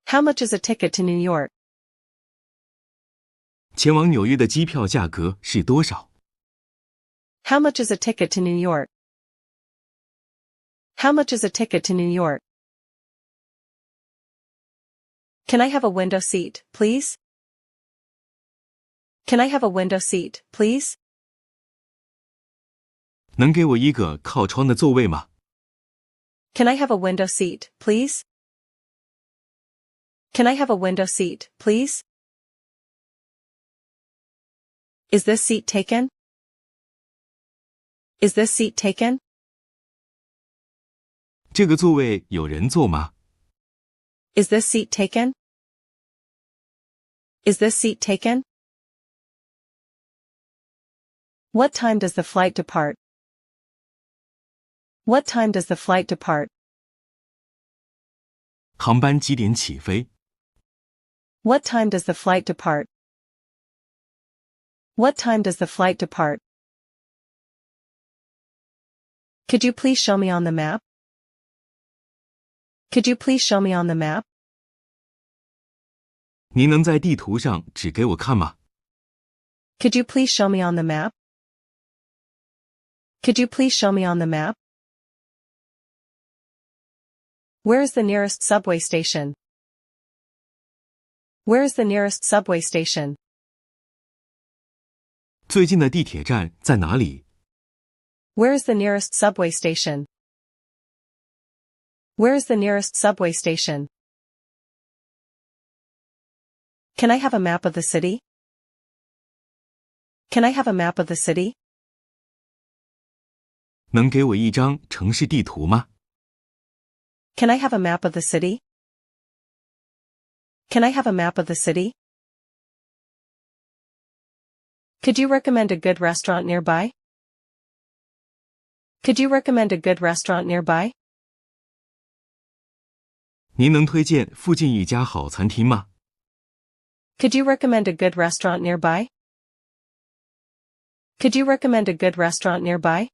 How much is a ticket to New York? 前往纽约的机票价格是多少？ How much is a ticket to New York? How much is a ticket to New York? Can I have a window seat, please? Can I have a window seat, please? 能给我一个靠窗的座位吗？ Can I have a window seat, please? Can I have a window seat, please? Is this seat taken? Is this seat taken? 这个座位有人坐吗？ Is this seat taken? Is this seat taken? What time does the flight depart? What time does the flight depart? 航班几点起飞？ What time does the flight depart? What time does the flight depart? Could you please show me on the map? Could you please show me on the map? 您能在地图上指给我看吗？ Could you please show me on the map? Could you please show me on the map? Where is the nearest subway station? Where is the nearest subway station? 最近的地铁站在哪里？ Where is the nearest subway station? Where is the nearest subway station? Can I have a map of the city? Can I have a map of the city? 能给我一张城市地图吗？ Can I have a map of the city? Can I have a map of the city? Could you recommend a good restaurant nearby? Could you recommend a good restaurant nearby? 您能推荐附近一家好餐厅吗？ Could you recommend a good restaurant nearby? Could you recommend a good restaurant nearby?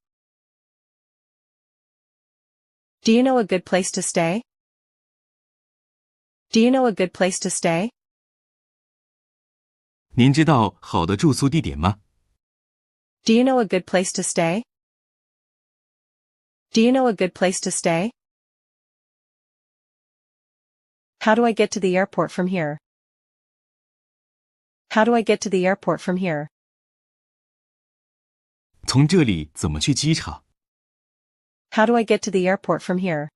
Do you know a good place to stay? Do you know a good place to stay? 您知道好的住宿地点吗？ Do you know a good place to stay? Do you know a good place to stay? How do I get to the airport from here? How do I get to the airport from here? 从这里怎么去机场？ How do I get to the airport from here?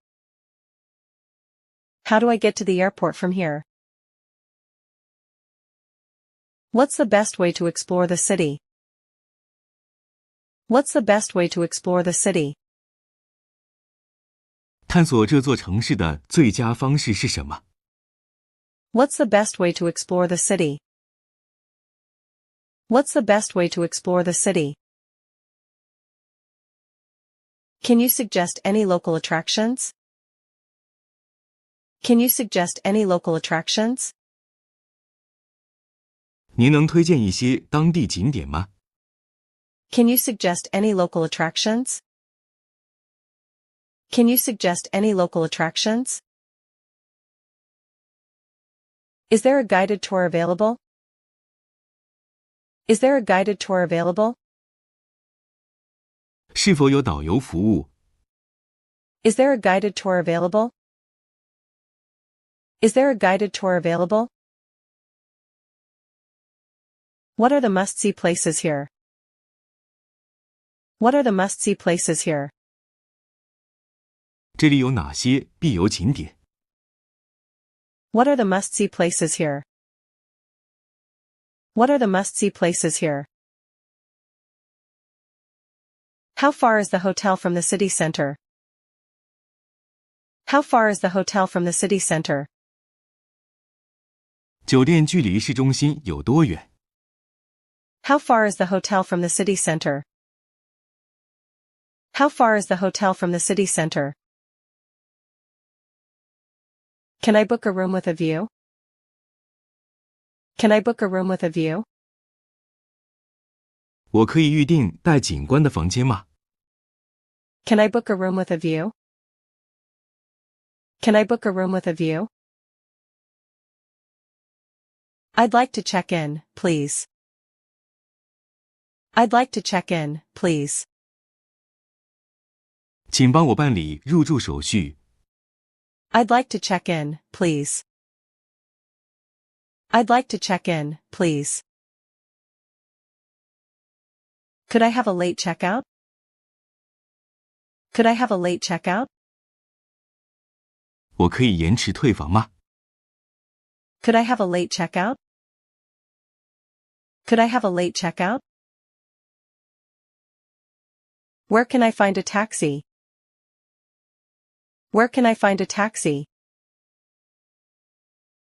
How do I get to the airport from here? What's the best way to explore the city? What's the best way to explore the city? 探索这座城市的最佳方式是什么？ What's the best way to explore the city? What's the best way to explore the city? Can you suggest any local attractions? Can you suggest any local attractions? 您能推荐一些当地景点吗？ Can you suggest any local attractions? Can you suggest any local attractions? Is there a guided tour available? Is there a guided tour available? 是否有导游服务？ Is there a guided tour available? Is there a guided tour available? What are the must-see places here? What are the must-see places here? 这里有哪些必游景点？ What are the must-see places here? What are the must-see places here? How far is the hotel from the city center? How far is the hotel from the city center? 酒店距离市中心有多远？ How far is the hotel from the city center? How far is the hotel from the city center? Can I book a room with a view? Can I book a room with a view? 我可以预订带景观的房间吗？ Can I book a room with a view? Can I book a room with a view? I'd like to check in, please. I'd like to check in, please. 请帮我办理入住手续。I'd like to check in, please. I'd like to check in, please. Could I have a late checkout? Could I have a late checkout? 我可以延迟退房吗？ Could I have a late checkout? Could I have a late checkout? Where can I find a taxi? Where can I find a taxi?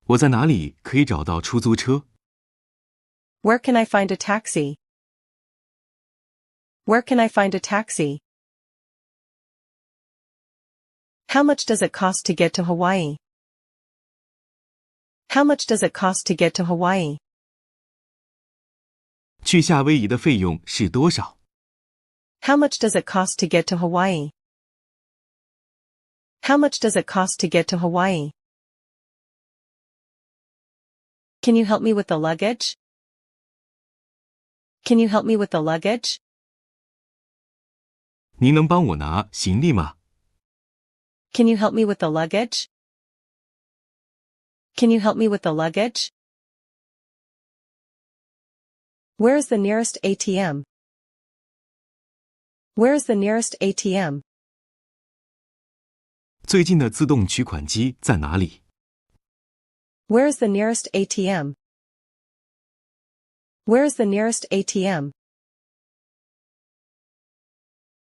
我在哪里可以找到出租车？ Where can I find a taxi? Where can I find a taxi? How much does it cost to get to Hawaii? How much does it cost to get to Hawaii? 去夏威夷的费用是多少？ How much does it cost to get to Hawaii? How much does it cost to get to Hawaii? Can you help me with the luggage? Can you help me with the luggage? 您能帮我拿行李吗？ Can you help me with the luggage? Can you help me with the luggage? Where is the nearest ATM? Where is the nearest ATM? 最近的自动取款机在哪里？ Where is the nearest ATM? Where is the nearest ATM?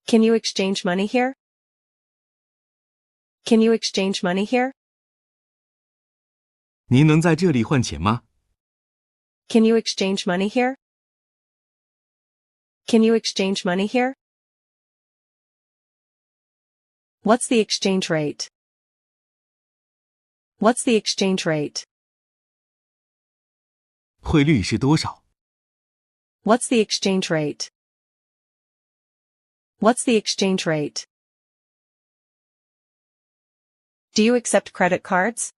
Can you exchange money here? Can you exchange money here? 您能在这里换钱吗？ Can you exchange money here? Can you exchange money here? What's the exchange rate? What's the exchange rate? 汇率是多少？ What's the exchange rate? What's the exchange rate? Do you accept credit cards?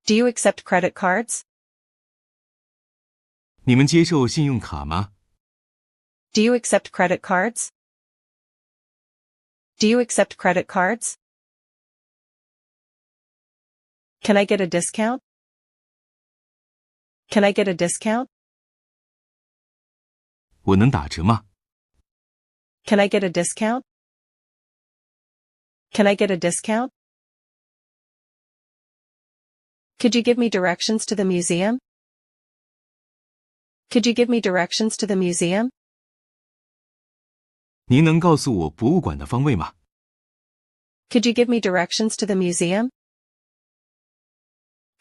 Do you accept credit cards? 你们接受信用卡吗？ Do you accept credit cards? Do you accept credit cards? Can I get a discount? Can I get a discount? 我能打折吗？ Can I get a discount? Can I get a discount? Could you give me directions to the museum? Could you give me directions to the museum? 您能告诉我博物馆的方位吗？ Could you give me directions to the museum?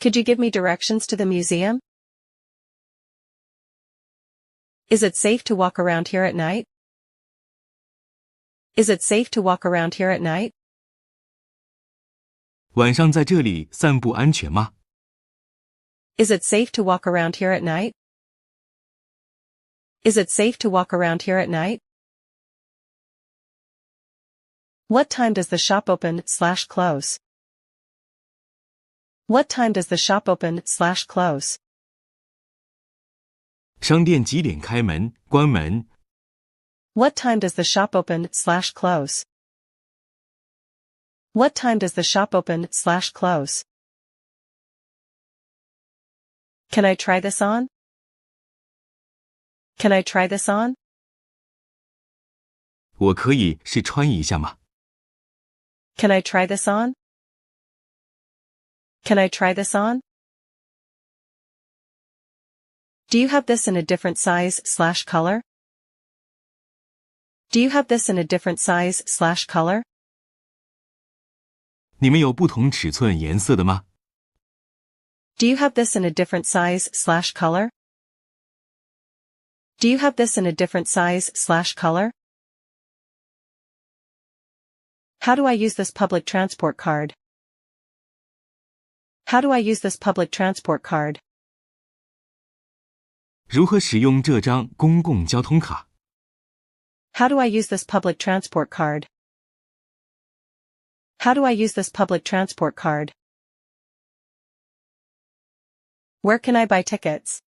Could you give me directions to the museum? Is it safe to walk around here at night? Is it safe to walk around here at night? 晚上在这里散步安全吗？ Is it safe to walk around here at night? Is it safe to walk around here at night? What time does the shop open/close? What time does the shop open/close? 商店几点开门、关门？ What time does the shop open/close? What time does the shop open/close? Can I try this on? Can I try this on? 我可以试穿一下吗？ Can I try this on? Can I try this on? Do you have this in a different size/color? Do you have this in a different size/color? 你们有不同尺寸颜色的吗？ Do you have this in a different size/color? Do you have this in a different size/color? How do I use this public transport card? How do I use this public transport card? 如何使用这张公共交通卡？ How do I use this public transport card? How do I use this public transport card? Where can I buy tickets?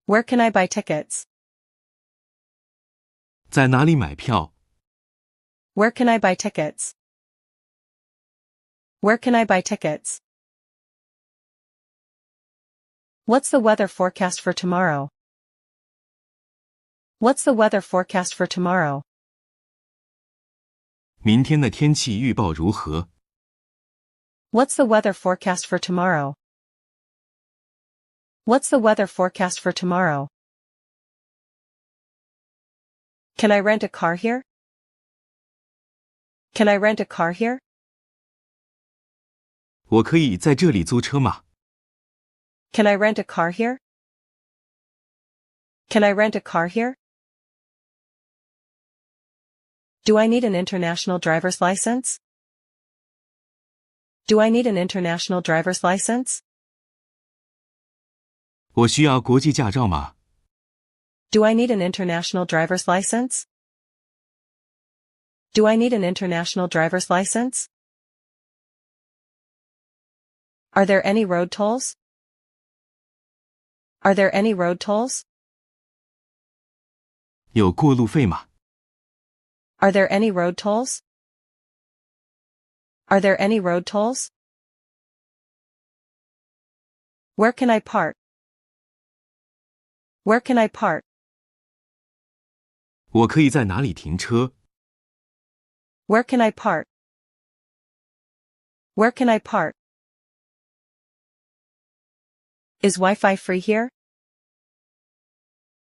Where can I buy tickets? 在哪里买票？ Where can I buy tickets? Where can I buy tickets? What's the weather forecast for tomorrow? What's the weather forecast for tomorrow? 明天的天气预报如何？ What's the weather forecast for tomorrow? What's the weather forecast for tomorrow? Can I rent a car here? Can I rent a car here? 我可以在这里租车吗？ Can I rent a car here? Can I rent a car here? Do I need an international driver's license? Do I need an international driver's license? 我需要国际驾照吗？ Do I need an international driver's license? Do I need an international driver's license? Are there any road tolls? Are there any road tolls? 有过路费吗？ Are there any road tolls? Are there any road tolls? Where can I park? Where can I park? 我可以在哪里停车？ Where can I park? Where can I park? Is Wi-Fi free here?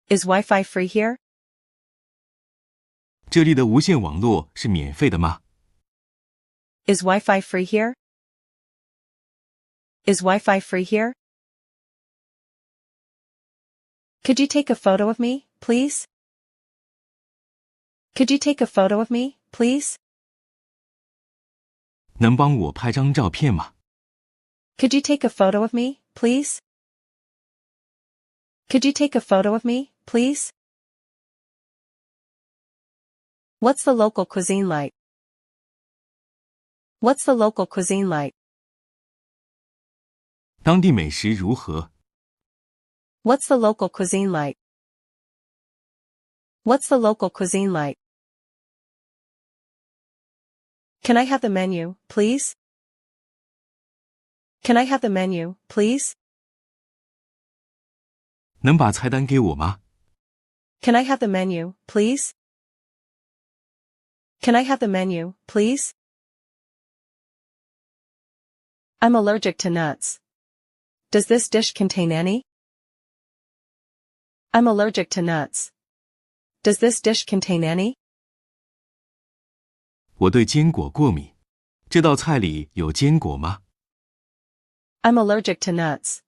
Is Wi-Fi free here? 这里的无线网络是免费的吗？ Is Wi-Fi free here? Is Wi-Fi free here? Could you take a photo of me, please? Could you take a photo of me, please? 能帮我拍张照片吗？ Could you take a photo of me, please? Could you take a photo of me, please? What's the local cuisine like? What's the local cuisine like? 当地美食如何？ What's the local cuisine like? What's the local cuisine like? Can I have the menu, please? Can I have the menu, please? 能把菜单给我吗？ Can I have the menu, please? Can I have the menu, please? I'm allergic to nuts. Does this dish contain any? I'm allergic to nuts. Does this dish contain any? 我对坚果过敏。这道菜里有坚果吗？ I'm allergic to nuts.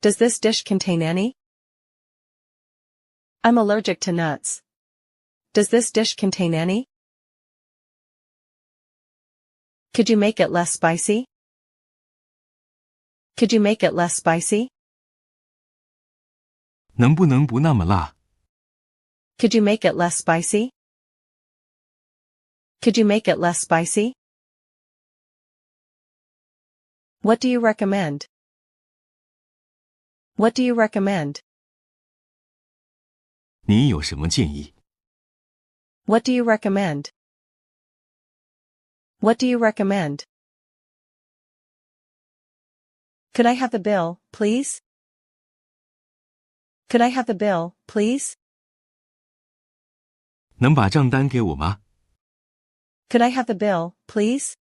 Does this dish contain any? I'm allergic to nuts. Does this dish contain any? Could you make it less spicy? Could you make it less spicy? 能不能不那么辣？ Could you make it less spicy? Could you make it less spicy? What do you recommend? What do you recommend? 你有什么建议？ What do you recommend? What do you recommend? Could I have the bill, please? Could I have the bill, please? 能把账单给我吗？ Could I have the bill, please?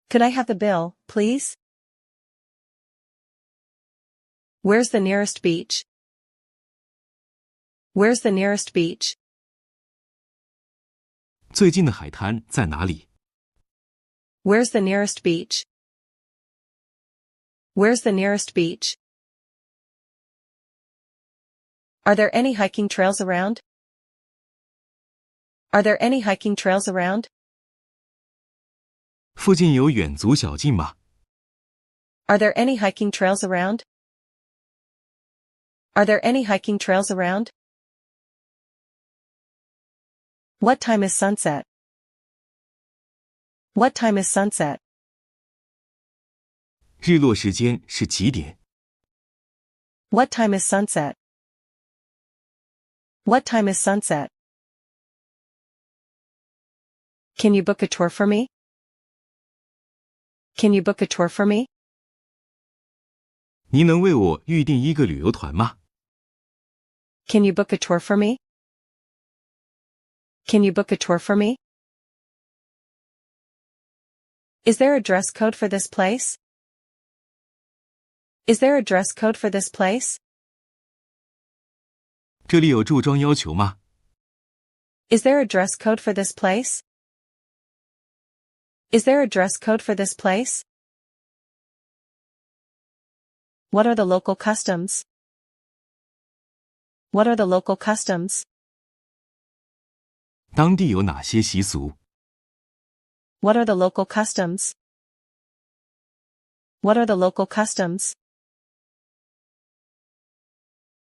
Could I have the bill, please? Where's the nearest beach? Where's the nearest beach? 最近的海滩在哪里？ Where's the nearest beach? Where's the nearest beach? Are there any hiking trails around? Are there any hiking trails around? 附近有远足小径吗？ Are there any hiking trails around? Are there any hiking trails around? What time is sunset? What time is sunset? 日落时间是几点？ What time is sunset? What time is sunset? Can you book a tour for me? Can you book a tour for me? 您能为我预订一个旅游团吗？ Can you book a tour for me? Can you book a tour for me? Is there a dress code for this place? Is there a dress code for this place? 这里有着装要求吗？ Is there a dress code for this place? Is there a dress code for this place? What are the local customs? What are the local customs? 当地有哪些习俗？ What are the local customs? What are the local customs?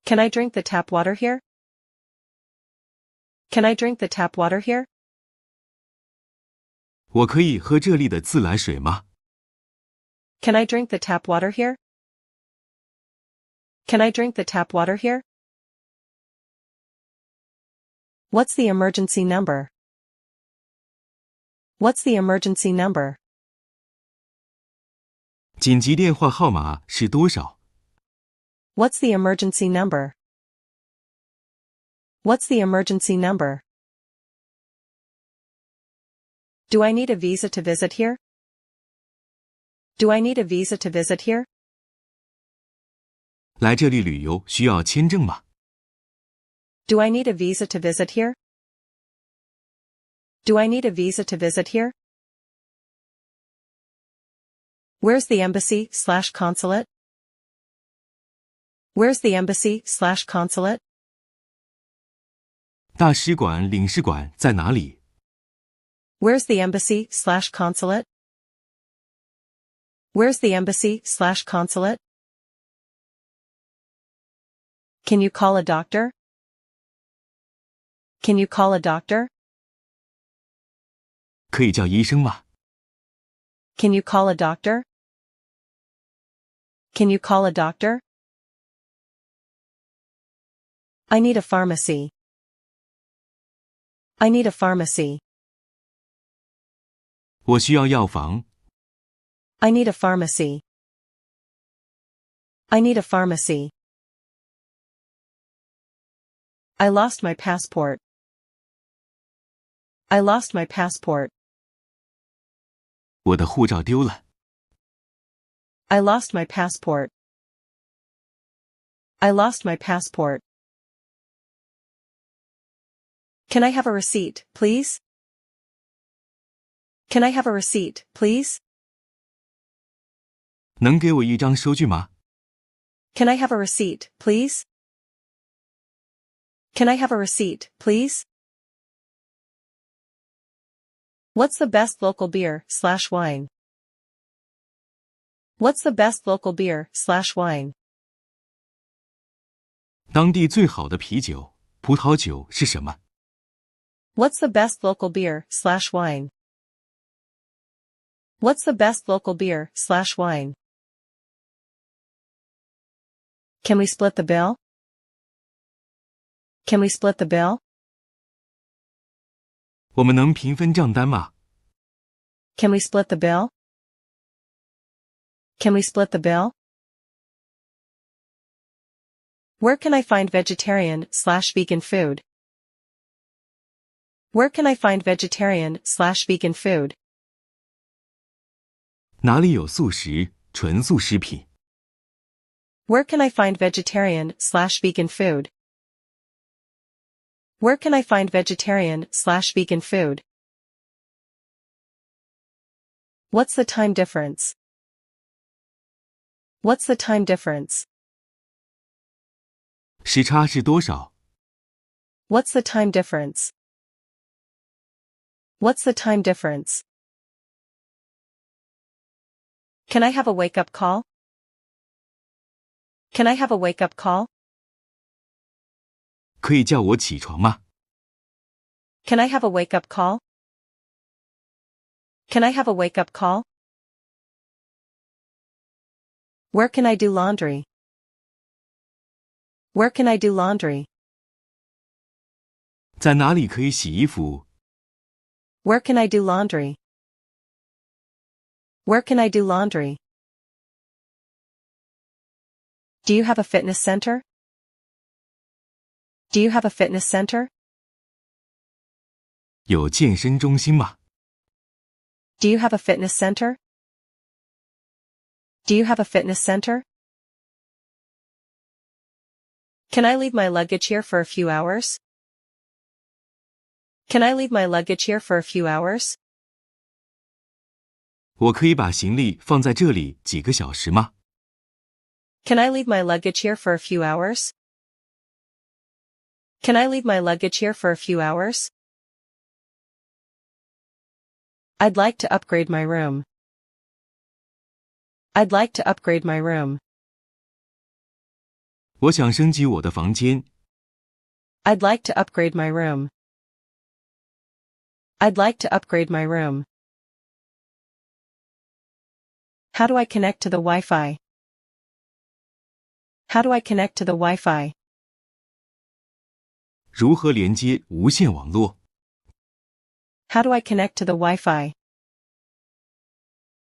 Can I drink the tap water here? Can I drink the tap water here? 我可以喝这里的自来水吗？ Can I drink the tap water here? Can I drink the tap water here? What's the emergency number? What's the emergency number? 紧急电话号码是多少？ What's the emergency number? What's the emergency number? Do I need a visa to visit here? Do I need a visa to visit here? 来这里旅游需要签证吗？ Do I need a visa to visit here? Do I need a visa to visit here? Where's the embassy/consulate? Where's the embassy/consulate? 大使馆、领事馆在哪里？ Where's the embassy/consulate? Where's the embassy/consulate? Can you call a doctor? Can you call a doctor? 可以叫医生吗？ Can you call a doctor? Can you call a doctor? I need a pharmacy. I need a pharmacy. 我需要药房。 I need a pharmacy. I need a pharmacy. I lost my passport. I lost my passport. 我的护照丢了。 I lost my passport. I lost my passport. Can I have a receipt, please? Can I have a receipt, please? 能给我一张收据吗？ Can I have a receipt, please? Can I have a receipt, please? What's the best local beer/wine? What's the best local beer/wine? 当地最好的啤酒、葡萄酒是什么？ What's the best local beer/wine? What's the best local beer/wine? Can we split the bill? Can we split the bill? 我们能平分账单吗？ Can we split the bill? Can we split the bill? Where can I find vegetarian/vegan food? Where can I find vegetarian/vegan food? 哪里有素食、纯素食品？ Where can I find vegetarian/vegan food? Where can I find vegetarian/vegan food? What's the time difference? What's the time difference? 时差是多少？ What's the time difference? What's the time difference? Can I have a wake-up call? Can I have a wake-up call? 可以叫我起床吗？ Can I have a wake-up call? Can I have a wake-up call? Where can I do laundry? Where can I do laundry? 在哪里可以洗衣服？ Where can I do laundry? Where can I do laundry? Do you have a fitness center? Do you have a fitness center? 有健身中心吗？ Do you have a fitness center? Do you have a fitness center? Can I leave my luggage here for a few hours? Can I leave my luggage here for a few hours? 我可以把行李放在这里几个小时吗？ Can I leave my luggage here for a few hours? Can I leave my luggage here for a few hours? I'd like to upgrade my room. I'd like to upgrade my room. 我想升级我的房间。 I'd like to upgrade my room. I'd like to upgrade my room. How do I connect to the Wi-Fi? How do I connect to the Wi-Fi? 如何连接无线网络？ How do I connect to the Wi-Fi?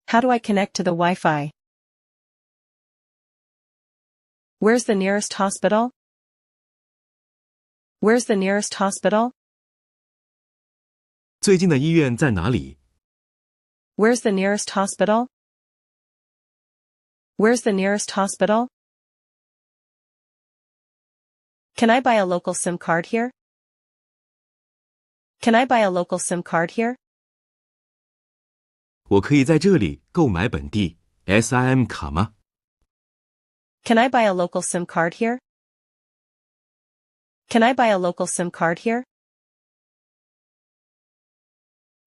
How do I connect to the Wi-Fi? Where's the nearest hospital? Where's the nearest hospital? 最近的医院在哪里？ Where's the nearest hospital? Where's the nearest hospital? Can I buy a local SIM card here? Can I buy a local SIM card here? 我可以在这里购买本地 SIM 卡吗？ Can I buy a local SIM card here? Can I buy a local SIM card here?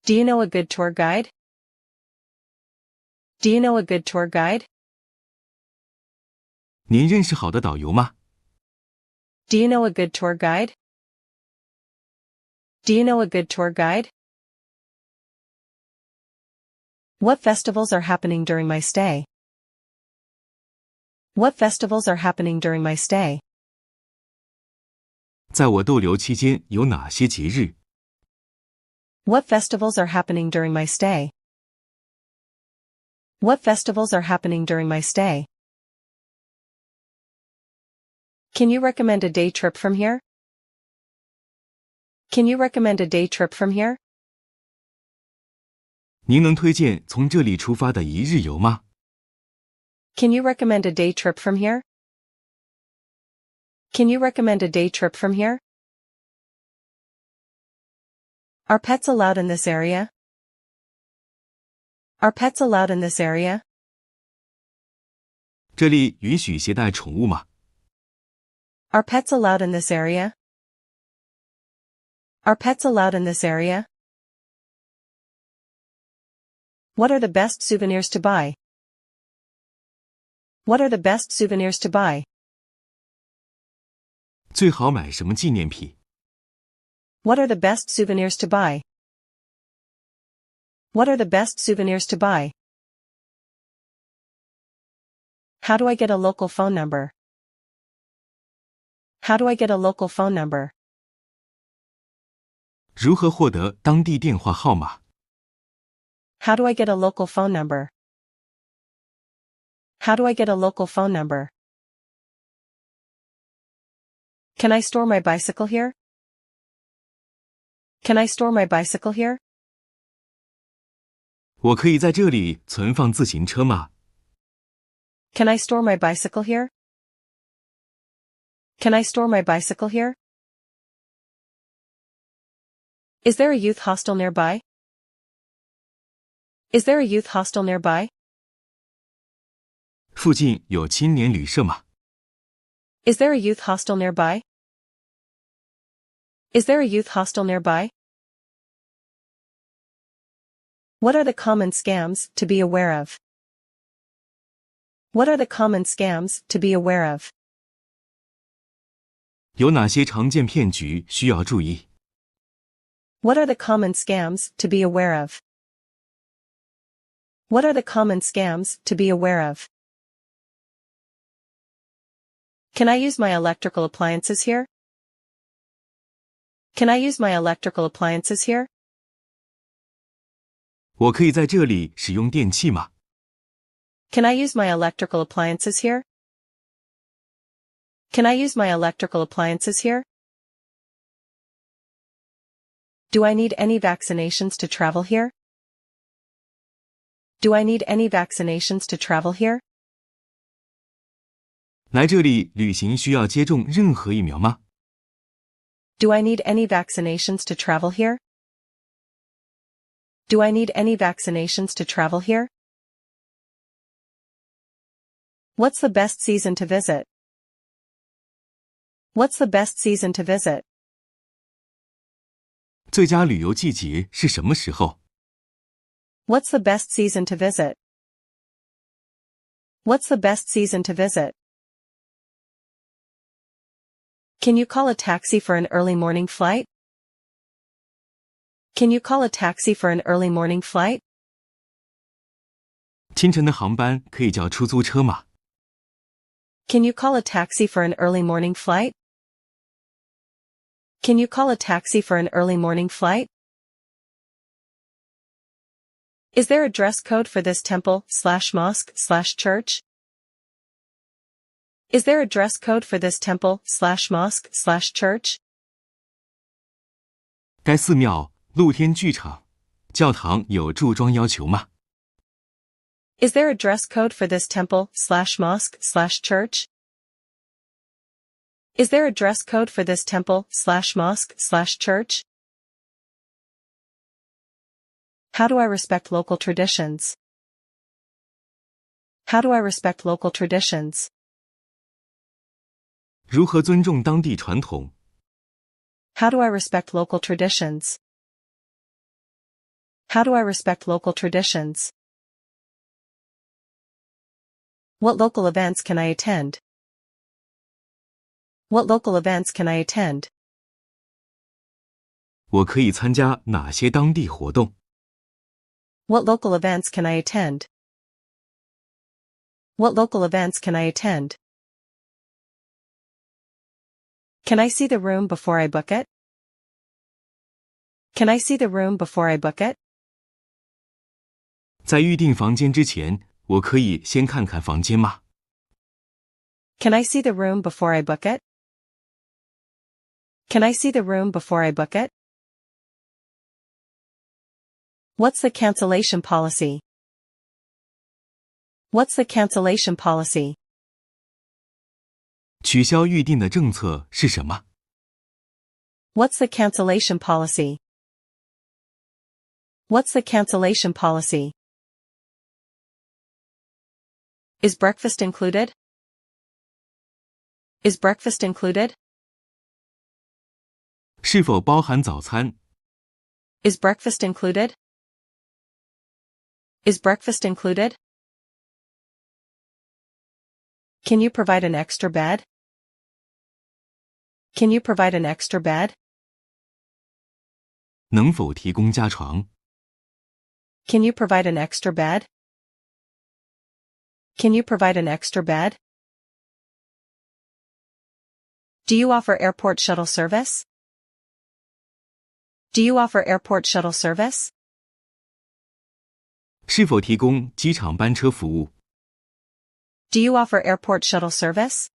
Do you know a good tour guide? Do you know a good tour guide? 您认识好的导游吗？ Do you know a good tour guide? Do you know a good tour guide? What festivals are happening during my stay? What festivals are happening during my stay? 在我逗留期间有哪些节日？ What festivals are happening during my stay? What festivals are happening during my stay? Can you recommend a day trip from here? Can you recommend a day trip from here? 您能推荐从这里出发的一日游吗？ Can you recommend a day trip from here? Can you recommend a day trip from here? Are pets allowed in this area? Are pets allowed in this area? 这里允许携带宠物吗？ Are pets allowed in this area? Are pets allowed in this area? What are the best souvenirs to buy? What are the best souvenirs to buy? 最好买什么纪念品？ What are the best souvenirs to buy? What are the best souvenirs to buy? How do I get a local phone number? How do I get a local phone number? 如何获得当地电话号码？ How do I get a local phone number? How do I get a local phone number? Can I store my bicycle here? Can I store my bicycle here? 我可以在这里存放自行车吗？ Can I store my bicycle here? Can I store my bicycle here? Is there a youth hostel nearby? Is there a youth hostel nearby? 附近有青年旅社吗？ Is there a youth hostel nearby? Is there a youth hostel nearby? What are the common scams to be aware of? What are the common scams to be aware of? 有哪些常见骗局需要注意？ What are the common scams to be aware of? What are the common scams to be aware of? Can I use my electrical appliances here? Can I use my electrical appliances here? 我可以在这里使用电器吗？ Can I use my electrical appliances here? Can I use my electrical appliances here? Do I need any vaccinations to travel here? Do I need any vaccinations to travel here? 来这里旅行需要接种任何疫苗吗？ Do I need any vaccinations to travel here? Do I need any vaccinations to travel here? What's the best season to visit? What's the best season to visit? 最佳旅游季节是什么时候？ What's the best season to visit? What's the best season to visit? Can you call a taxi for an early morning flight? Can you call a taxi for an early morning flight? 清晨的航班可以叫出租车吗？ Can you call a taxi for an early morning flight? Can you call a taxi for an early morning flight? Is there a dress code for this temple/mosque/church? Is there a dress code for this temple/mosque/church? 该寺庙、露天剧场、教堂有着装要求吗？ Is there a dress code for this temple/mosque/church? Is there a dress code for this temple/mosque/church? How do I respect local traditions? How do I respect local traditions? 如何尊重当地传统？ How do I respect local traditions? How do I respect local traditions? What local events can I attend? What local events can I attend? 我可以参加哪些当地活动？ What local events can I attend? What local events can I attend? Can I see the room before I book it? Can I see the room before I book it? 在预订房间之前，我可以先看看房间吗？ Can I see the room before I book it? Can I see the room before I book it? What's the cancellation policy? What's the cancellation policy? 取消预订的政策是什么？ What's the cancellation policy? What's the cancellation policy? Is breakfast included? Is breakfast included? 是否包含早餐？ Is breakfast included? Is breakfast included? Can you provide an extra bed? Can you provide an extra bed? 能否提供加床？ Can you provide an extra bed? Can you provide an extra bed? Do you offer airport shuttle service? Do you offer airport shuttle service? 是否提供机场班车服务？ Do you offer airport shuttle service?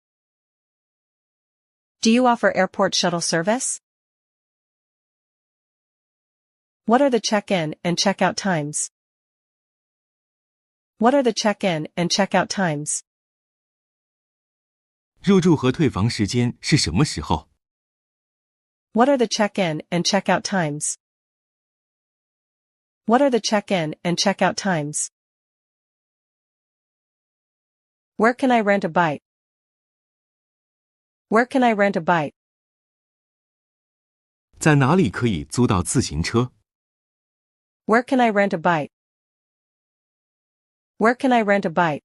Do you offer airport shuttle service? What are the check-in and check-out times? What are the check-in and check-out times? 入住和退房时间是什么时候？ What are the check-in and check-out times? What are the check-in and check-out times? Where can I rent a bike? Where can I rent a bike? 在哪里可以租到自行车？ Where can I rent a bike? Where can I rent a bike?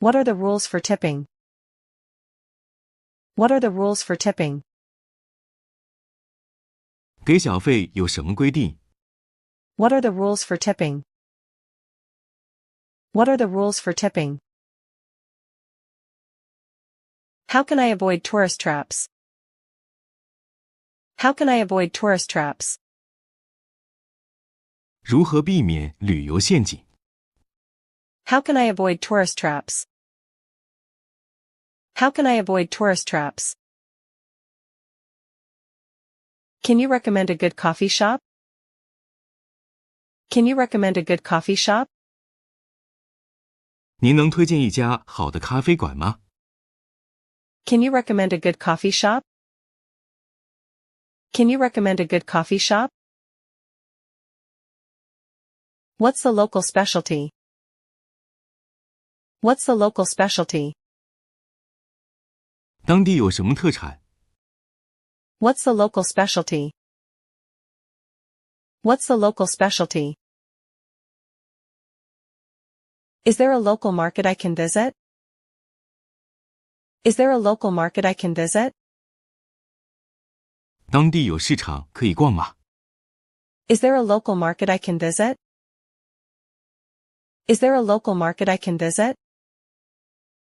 What are the rules for tipping? What are the rules for tipping? 给小费有什么规定？ What are the rules for tipping? What are the rules for tipping? How can I avoid tourist traps? How can I avoid tourist traps? 如何避免旅游陷阱？ How can I avoid tourist traps? How can I avoid tourist traps? Can you recommend a good coffee shop? Can you recommend a good coffee shop? 您能推荐一家好的咖啡馆吗？ Can you recommend a good coffee shop? Can you recommend a good coffee shop? What's the local specialty? What's the local specialty? 当地有什么特产？ What's the local specialty? What's the local specialty? Is there a local market I can visit? Is there a local market I can visit? 当地有市场可以逛吗？ Is there a local market I can visit? Is there a local market I can visit?